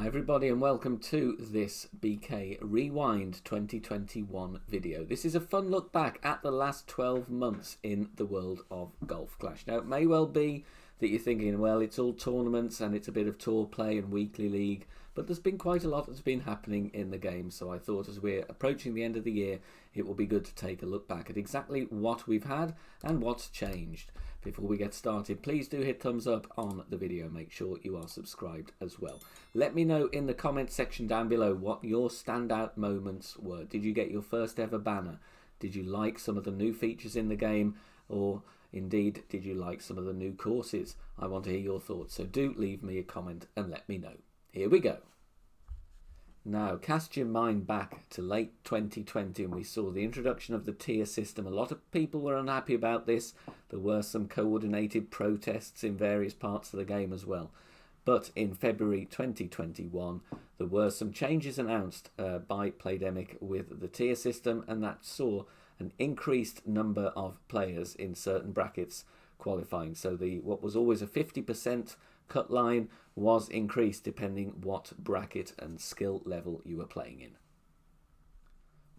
Hi everybody and welcome to this BK Rewind 2021 video. This is a fun look back at the last 12 months in the world of Golf Clash. Now it may well be that you're thinking, well, it's all tournaments and it's a bit of tour play and weekly league, but there's been quite a lot that's been happening in the game, so I thought as we're approaching the end of the year it will be good to take a look back at exactly what we've had and what's changed. Before we get started, please do hit thumbs up on the video. Make sure you are subscribed as well. Let me know in the comment section down below what your standout moments were. Did you get your first ever banner? Did you like some of the new features in the game? Or indeed, did you like some of the new courses? I want to hear your thoughts, so do leave me a comment and let me know. Here we go. Now, cast your mind back to late 2020 and we saw the introduction of the tier system. A lot of people were unhappy about this. There were some coordinated protests in various parts of the game as well. But in February 2021, there were some changes announced by Playdemic with the tier system, and that saw an increased number of players in certain brackets qualifying. So what was always a 50% cut line was increased depending what bracket and skill level you were playing in.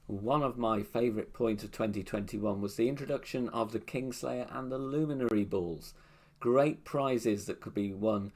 One of my favourite points of 2021 was the introduction of the Kingslayer and the Luminary balls. Great prizes that could be won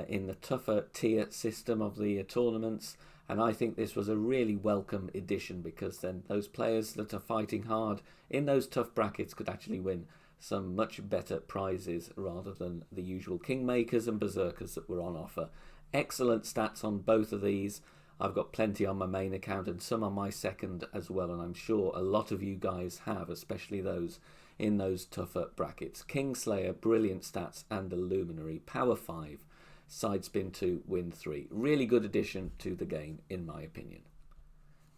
in the tougher tier system of the tournaments, and I think this was a really welcome addition because then those players that are fighting hard in those tough brackets could actually win some much better prizes rather than the usual Kingmakers and Berserkers that were on offer. Excellent stats on both of these. I've got plenty on my main account and some on my second as well, and I'm sure a lot of you guys have, especially those in those tougher brackets. Kingslayer, brilliant stats, and the Luminary, power 5, side spin 2, win 3. Really good addition to the game in my opinion.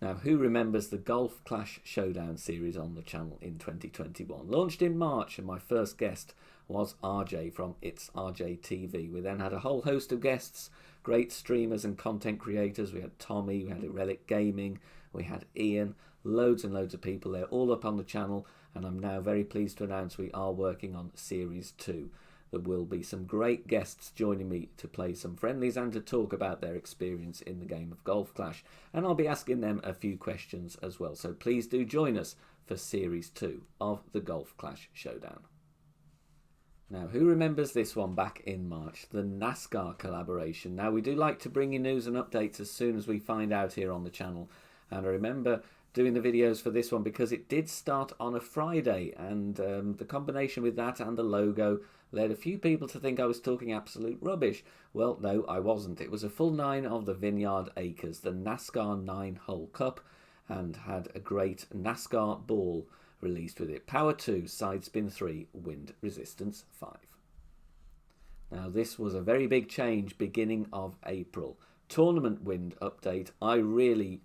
Now, who remembers the Golf Clash Showdown series on the channel in 2021? Launched in March, and my first guest was RJ from It's RJ TV. We then had a whole host of guests, great streamers and content creators. We had Tommy, we had Relic Gaming, we had Ian, loads and loads of people there, all up on the channel, and I'm now very pleased to announce we are working on Series 2. There will be some great guests joining me to play some friendlies and to talk about their experience in the game of Golf Clash. And I'll be asking them a few questions as well. So please do join us for Series 2 of the Golf Clash Showdown. Now, who remembers this one back in March? The NASCAR collaboration. Now, we do like to bring you news and updates as soon as we find out here on the channel. And I remember doing the videos for this one because it did start on a Friday, and the combination with that and the logo led a few people to think I was talking absolute rubbish. Well, no, I wasn't. It was a full 9 of the Vineyard Acres, the NASCAR 9-hole cup, and had a great NASCAR ball released with it. Power 2, side spin 3, wind resistance 5. Now, this was a very big change beginning of April. Tournament wind update. I really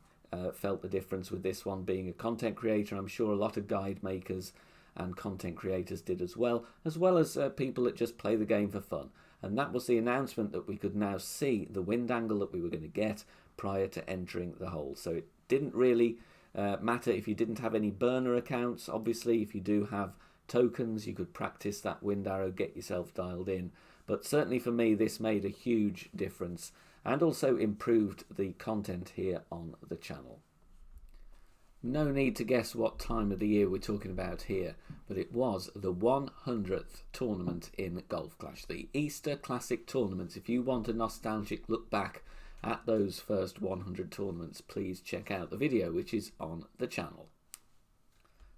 felt the difference with this one. Being a content creator, I'm sure a lot of guide makers and content creators did as well as people that just play the game for fun. And that was the announcement that we could now see the wind angle that we were going to get prior to entering the hole. So it didn't really matter if you didn't have any burner accounts. Obviously, if you do have tokens, you could practice that wind arrow, get yourself dialed in. But certainly for me, this made a huge difference and also improved the content here on the channel. No need to guess what time of the year we're talking about here, but it was the 100th tournament in Golf Clash, the Easter Classic tournaments. If you want a nostalgic look back at those first 100 tournaments, please check out the video which is on the channel.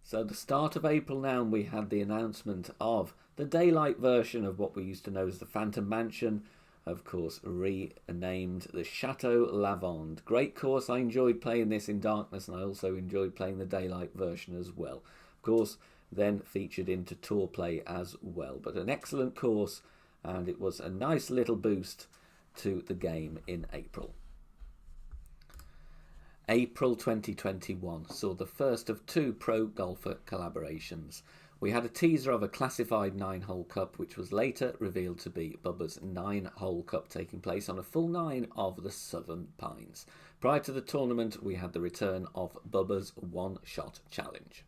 So the start of April now, we had the announcement of the daylight version of what we used to know as the Phantom Mansion, of course renamed the Chateau Lavande. Great course. I enjoyed playing this in darkness, and I also enjoyed playing the daylight version as well. Of course, then featured into tour play as well, but an excellent course, and it was a nice little boost to the game in April. April 2021 saw the first of 2 pro golfer collaborations. We had a teaser of a classified 9-hole cup, which was later revealed to be Bubba's 9-hole cup, taking place on a full 9 of the Southern Pines. Prior to the tournament, we had the return of Bubba's one-shot challenge.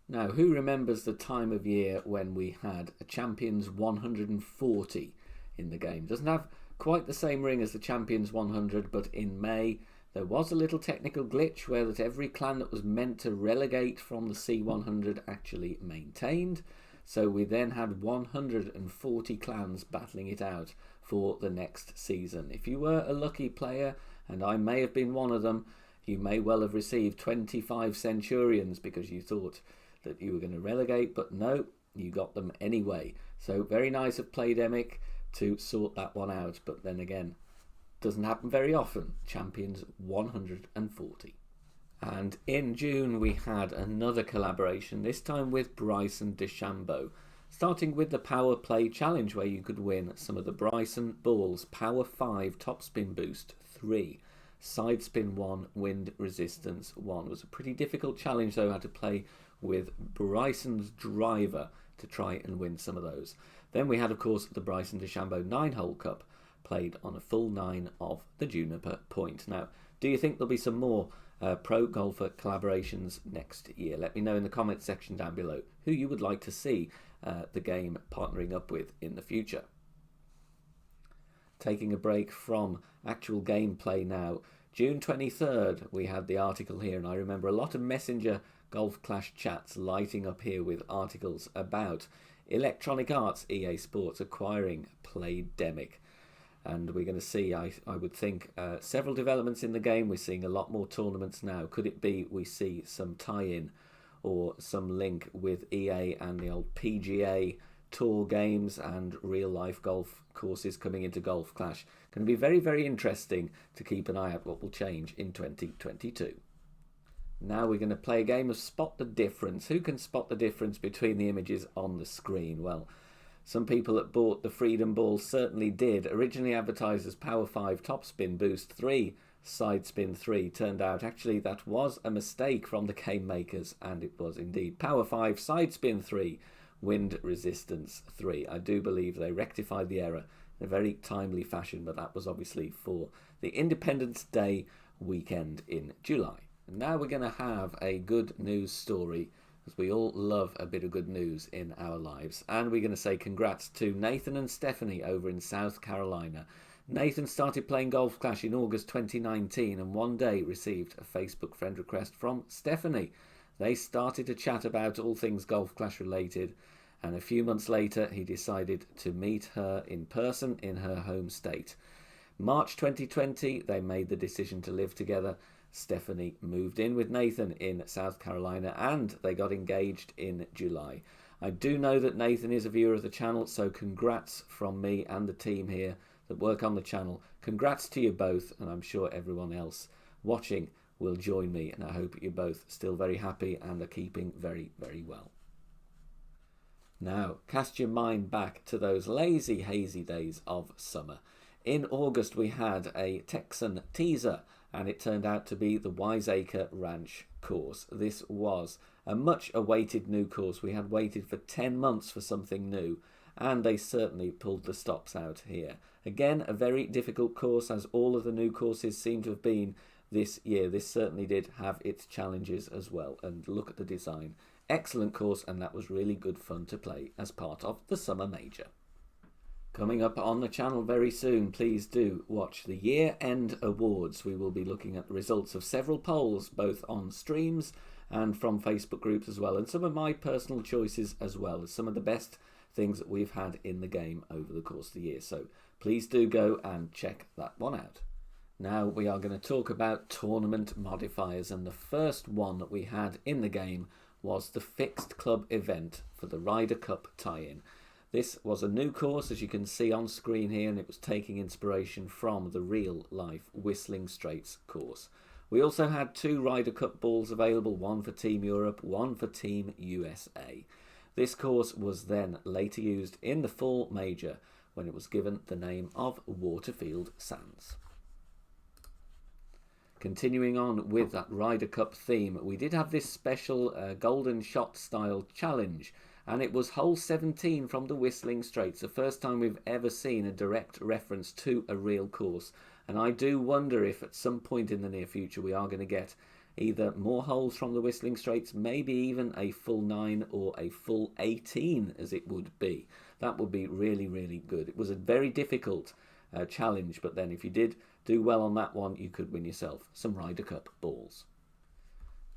Now, who remembers the time of year when we had a Champions 140 in the game? Doesn't have quite the same ring as the Champions 100, but in May there was a little technical glitch where that every clan that was meant to relegate from the C100 actually maintained. So we then had 140 clans battling it out for the next season. If you were a lucky player, and I may have been one of them, you may well have received 25 Centurions because you thought that you were going to relegate, but no, you got them anyway. So very nice of Playdemic to sort that one out, but then again, doesn't happen very often. Champions 140. And in June we had another collaboration, this time with BRYSON DeChambeau, starting with the Power Play Challenge, where you could win some of the BRYSON balls. Power 5 Top Spin Boost 3, Side Spin 1, Wind Resistance 1. It was a pretty difficult challenge though. I had to play with BRYSON's driver to try and win some of those. Then we had, of course, the BRYSON DeChambeau 9-hole cup, played on a full 9 of the Juniper Point. Now, do you think there'll be some more pro golfer collaborations next year? Let me know in the comments section down below who you would like to see the game partnering up with in the future. Taking a break from actual gameplay now, June 23rd we had the article here, and I remember a lot of Messenger Golf Clash chats lighting up here with articles about Electronic Arts EA Sports acquiring Playdemic. And we're going to see, I would think, several developments in the game. We're seeing a lot more tournaments now. Could it be we see some tie-in or some link with EA and the old PGA Tour games and real-life golf courses coming into Golf Clash? Going to be very, very interesting to keep an eye out what will change in 2022. Now we're going to play a game of Spot the Difference. Who can spot the difference between the images on the screen? Well, some people that bought the Freedom Ball certainly did. Originally advertised as Power 5 Top Spin Boost 3, Side Spin 3. Turned out actually that was a mistake from the game makers, and it was indeed Power 5 Side Spin 3, Wind Resistance 3. I do believe they rectified the error in a very timely fashion, but that was obviously for the Independence Day weekend in July. And now we're going to have a good news story, because we all love a bit of good news in our lives. And we're going to say congrats to Nathan and Stephanie over in South Carolina. Nathan started playing Golf Clash in August 2019 and one day received a Facebook friend request from Stephanie. They started to chat about all things Golf Clash related, and a few months later he decided to meet her in person in her home state. March 2020 they made the decision to live together. Stephanie moved in with Nathan in South Carolina and they got engaged in July. I do know that Nathan is a viewer of the channel, so congrats from me and the team here that work on the channel. Congrats to you both, and I'm sure everyone else watching will join me, and I hope you're both still very happy and are keeping very, very well. Now, cast your mind back to those lazy, hazy days of summer. In August we had a Texan teaser, and it turned out to be the WISEACRE Ranch course. This was a much awaited new course. We had waited for 10 months for something new, and they certainly pulled the stops out here. Again, a very difficult course, as all of the new courses seem to have been this year. This certainly did have its challenges as well, and look at the design. Excellent course, and that was really good fun to play as part of the Summer Major. Coming up on the channel very soon, please do watch the year-end awards. We will be looking at the results of several polls, both on streams and from Facebook groups as well, and some of my personal choices as well as some of the best things that we've had in the game over the course of the year. So please do go and check that one out. Now we are going to talk about tournament modifiers, and the first one that we had in the game was the Fixed Club event for the Ryder Cup tie-in. This was a new course, as you can see on screen here, and it was taking inspiration from the real-life Whistling Straits course. We also had 2 Ryder Cup balls available, one for Team Europe, one for Team USA. This course was then later used in the full major when it was given the name of Waterfield Sands. Continuing on with that Ryder Cup theme, we did have this special golden shot style challenge, and it was hole 17 from the Whistling Straits, the first time we've ever seen a direct reference to a real course. And I do wonder if at some point in the near future we are going to get either more holes from the Whistling Straits, maybe even a full 9 or a full 18 as it would be. That would be really, really good. It was a very difficult challenge, but then if you did do well on that one, you could win yourself some Ryder Cup balls.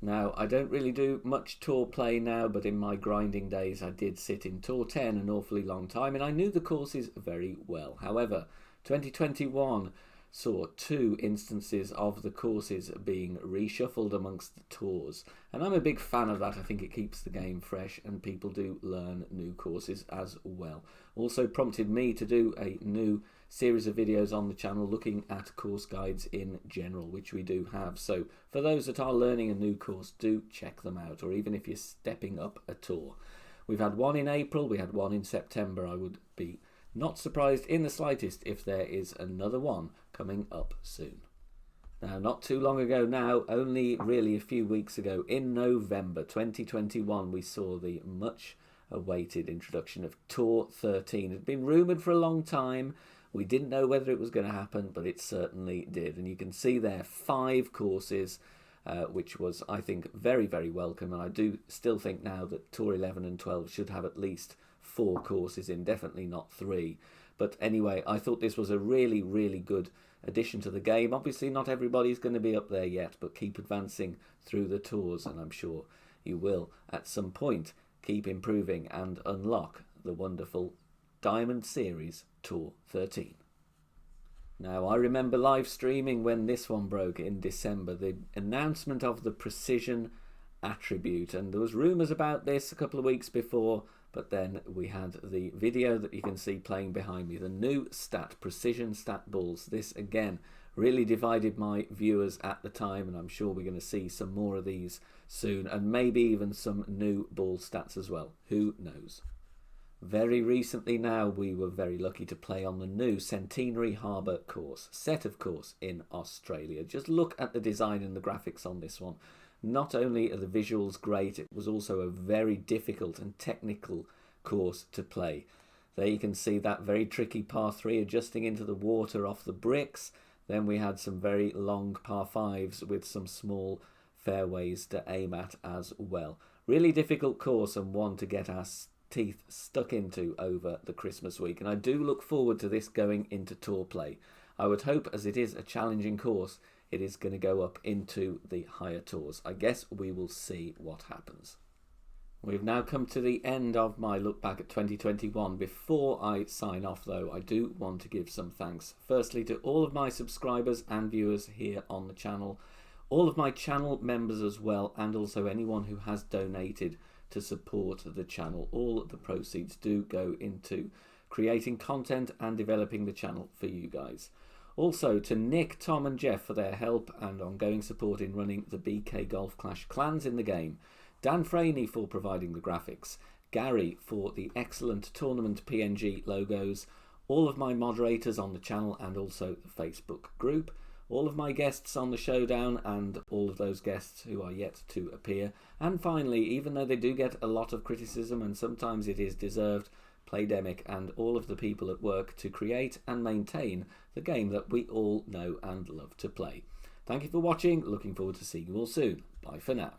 Now, I don't really do much tour play now, but in my grinding days I did sit in Tour 10 an awfully long time, and I knew the courses very well. However, 2021 saw 2 instances of the courses being reshuffled amongst the tours, and I'm a big fan of that. I think it keeps the game fresh and people do learn new courses as well. Also prompted me to do a new series of videos on the channel looking at course guides in general, which we do have. So for those that are learning a new course, do check them out, or even if you're stepping up a tour. We've had one in April, we had one in September. I would be not surprised in the slightest if there is another one coming up soon. Now, not too long ago now, only really a few weeks ago, in November 2021, we saw the much awaited introduction of Tour 13. It had been rumoured for a long time. We didn't know whether it was going to happen, but it certainly did. And you can see there 5 courses, which was, I think, very, very welcome. And I do still think now that Tour 11 and 12 should have at least 4 courses in, definitely not 3. But anyway, I thought this was a really, really good addition to the game. Obviously, not everybody's going to be up there yet, but keep advancing through the tours, and I'm sure you will at some point keep improving and unlock the wonderful Diamond Series Tour 13. Now, I remember live streaming when this one broke in December, the announcement of the precision attribute, and there was rumours about this a couple of weeks before, but then we had the video that you can see playing behind me, the new precision stat balls. This again really divided my viewers at the time, and I'm sure we're going to see some more of these soon, and maybe even some new ball stats as well. Who knows? Very recently now, we were very lucky to play on the new Centenary Harbour course, set of course in Australia. Just look at the design and the graphics on this one. Not only are the visuals great, it was also a very difficult and technical course to play. There you can see that very tricky par 3 adjusting into the water off the bricks. Then we had some very long par 5s with some small fairways to aim at as well. Really difficult course, and one to get our teeth stuck into over the Christmas week. And I do look forward to this going into tour play. I would hope, as it is a challenging course, it is going to go up into the higher tours. I guess we will see what happens. We've now come to the end of my look back at 2021. Before I sign off though, I do want to give some thanks. Firstly to all of my subscribers and viewers here on the channel, all of my channel members as well, and also anyone who has donated to support the channel. All of the proceeds do go into creating content and developing the channel for you guys. Also to Nick, Tom and Jeff for their help and ongoing support in running the BK Golf Clash clans in the game. Dan Franey for providing the graphics. Gary for the excellent tournament PNG logos. All of my moderators on the channel and also the Facebook group. All of my guests on the Showdown and all of those guests who are yet to appear. And finally, even though they do get a lot of criticism and sometimes it is deserved, Playdemic and all of the people at work to create and maintain the game that we all know and love to play. Thank you for watching. Looking forward to seeing you all soon. Bye for now.